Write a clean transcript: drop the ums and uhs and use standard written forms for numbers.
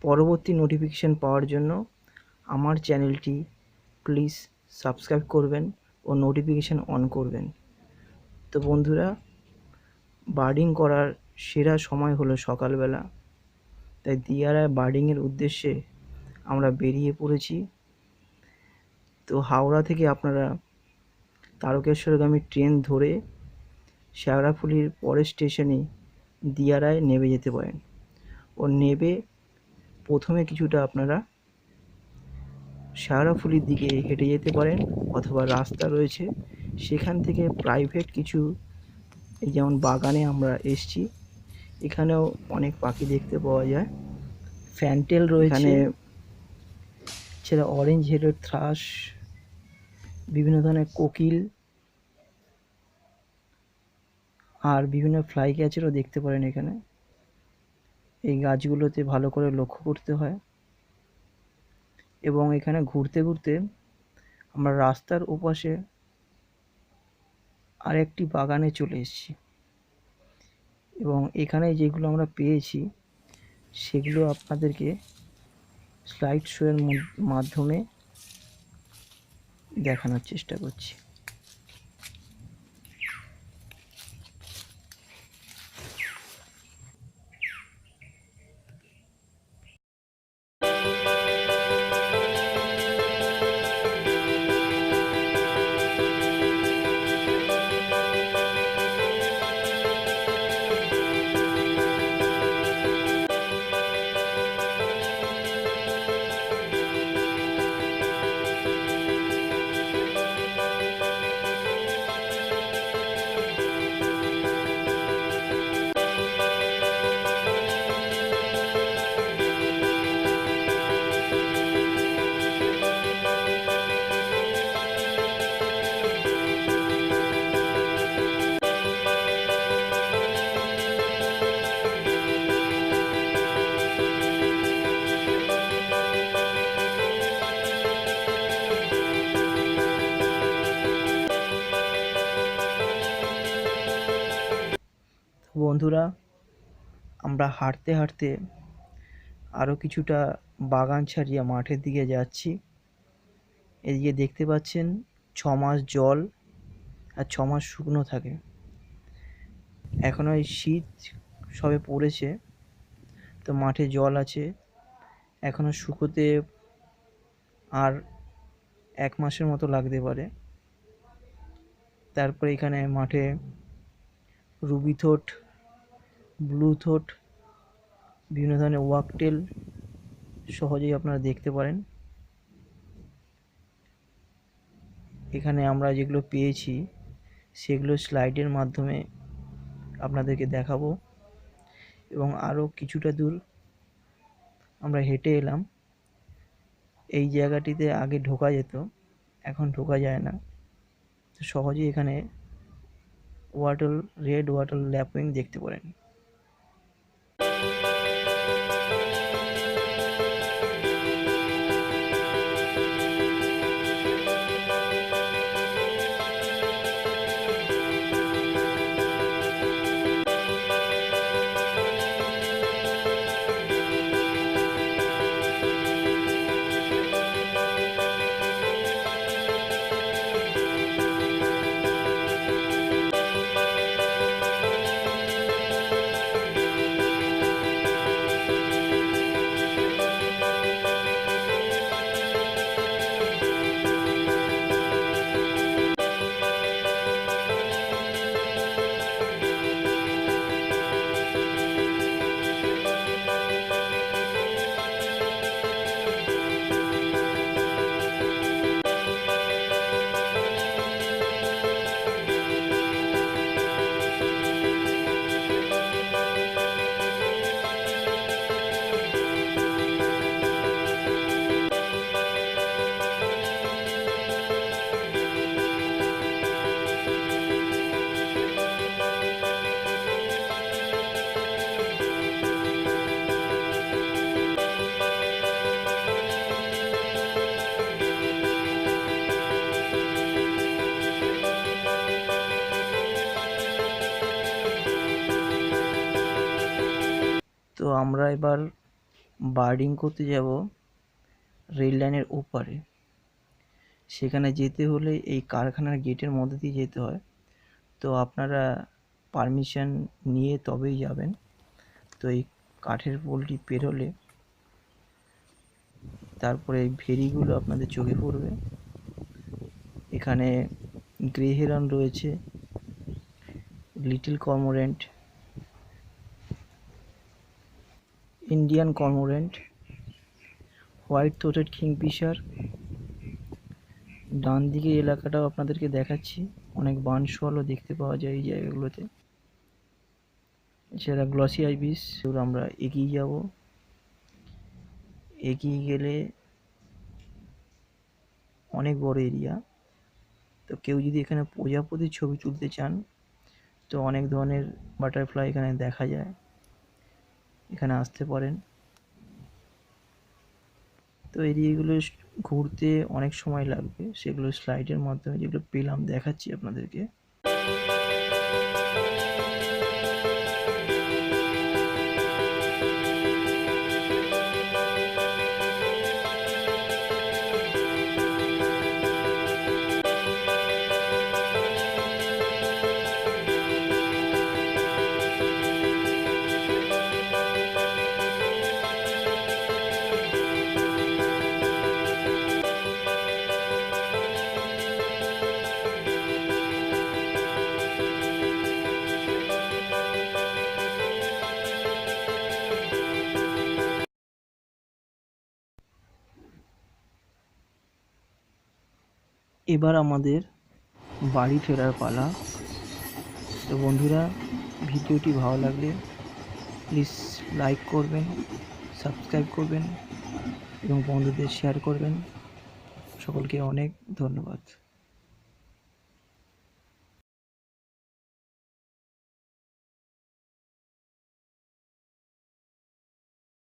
পরবর্তী নোটিফিকেশান পাওয়ার জন্য আমার চ্যানেলটি প্লিজ সাবস্ক্রাইব করবেন ও নোটিফিকেশান অন করবেন। তো বন্ধুরা, বার্ডিং করার সেরা সময় হলো সকালবেলা, তাই দিয়ারায় বার্ডিংয়ের উদ্দেশ্যে আমরা বেরিয়ে পড়েছি। তো হাওড়া থেকে আপনারা তারকেশ্বরগামী ট্রেন ধরে শেওড়াফুলির পরের স্টেশনে দিয়ারায় নেমে যেতে পারেন ও নেমে প্রথমে কিছুটা আপনারা শেওড়াফুলির দিকে হেঁটে যেতে পারেন, অথবা রাস্তা রয়েছে সেখান থেকে প্রাইভেট কিছু, এই যেমন বাগানে আমরা এসছি, এখানেও অনেক পাখি দেখতে পাওয়া যায়। ফ্যান্টেল রয়েছে, এছাড়া অরেঞ্জ হেডেড থ্রাশ, বিভিন্ন ধরনের কোকিল আর বিভিন্ন ফ্লাই ক্যাচারও দেখতে পারেন এখানে। এই গাছগুলোতে ভালো করে লক্ষ্য করতে হয়। এবং এখানে ঘুরতে ঘুরতে আমরা রাস্তার ওপাশে আরেকটি বাগানে চলে এসেছি, এবং এখানে যেগুলো আমরা পেয়েছি সেগুলো আপনাদেরকে স্লাইড শোয়ের মাধ্যমে দেখানোর চেষ্টা করছি। বন্ধুরা, আমরা হাঁটতে হাঁটতে আরও কিছুটা বাগান ছাড়িয়ে মাঠের দিকে যাচ্ছি। এদিকে দেখতে পাচ্ছেন 6 মাস জল আর 6 মাস শুকনো থাকে। এখনও এই শীত সবে পড়েছে, তো মাঠে জল আছে, এখনও শুকোতে আর 1 মাসের মতো লাগতে পারে। তারপরে এখানে মাঠে রুবি থ্রোট, ব্লু থ্রোট, বিভিন্ন ধরনের ওয়াকটেল সহজেই আপনারা দেখতে পারেন। এখানে আমরা যেগুলো পেয়েছি সেগুলো স্লাইডের মাধ্যমে আপনাদেরকে দেখাবো। এবং আরও কিছুটা দূর আমরা হেঁটে এলাম। এই জায়গাটিতে আগে ঢোকা যেত, এখন ঢোকা যায় না। তো সহজেই এখানে রেড ওয়াটার ল্যাপিং দেখতে পারেন। তো আমরা এবার বার্ডিং করতে যাব রেল লাইনের ওপারে। সেখানে যেতে হলে এই কারখানার গেটের মধ্যে দিয়ে যেতে হয়। তো আপনারা পারমিশন নিয়ে তবেই যাবেন। তো এই কাঠের পোলটি পেরোলে তারপরে এই ভেরিগুলো আপনাদের চোখে পড়বে। এখানে গ্রে হেরন রয়েছে, little cormorant, Indian cormorant, white throated kingfisher. ডান দিকের এলাকাটাও আপনাদেরকে দেখাচ্ছি, অনেক বানশোয়ালও দেখতে পাওয়া যায় এই জায়গাগুলোতে। এছাড়া গ্লসি আইবিস। আমরা এগিয়ে যাব। এগিয়ে গেলে অনেক বড় এরিয়া। তো কেউ যদি এখানে প্রজাপতির ছবি তুলতে চান তো অনেক ধরনের বাটারফ্লাই এখানে দেখা যায়, এখানে আসতে পারেন। তো এরিয়াগুলো ঘুরতে অনেক সময় লাগবে, সেগুলো স্লাইডের মাধ্যমে যেগুলো পেলাম দেখাচ্ছি আপনাদেরকে। এবার আমাদের বাড়ি ফেরার পালা। তো বন্ধুরা, ভিডিওটি ভালো লাগলে প্লিজ লাইক করবেন, সাবস্ক্রাইব করবেন এবং বন্ধুদের শেয়ার করবেন। সকলকে অনেক ধন্যবাদ।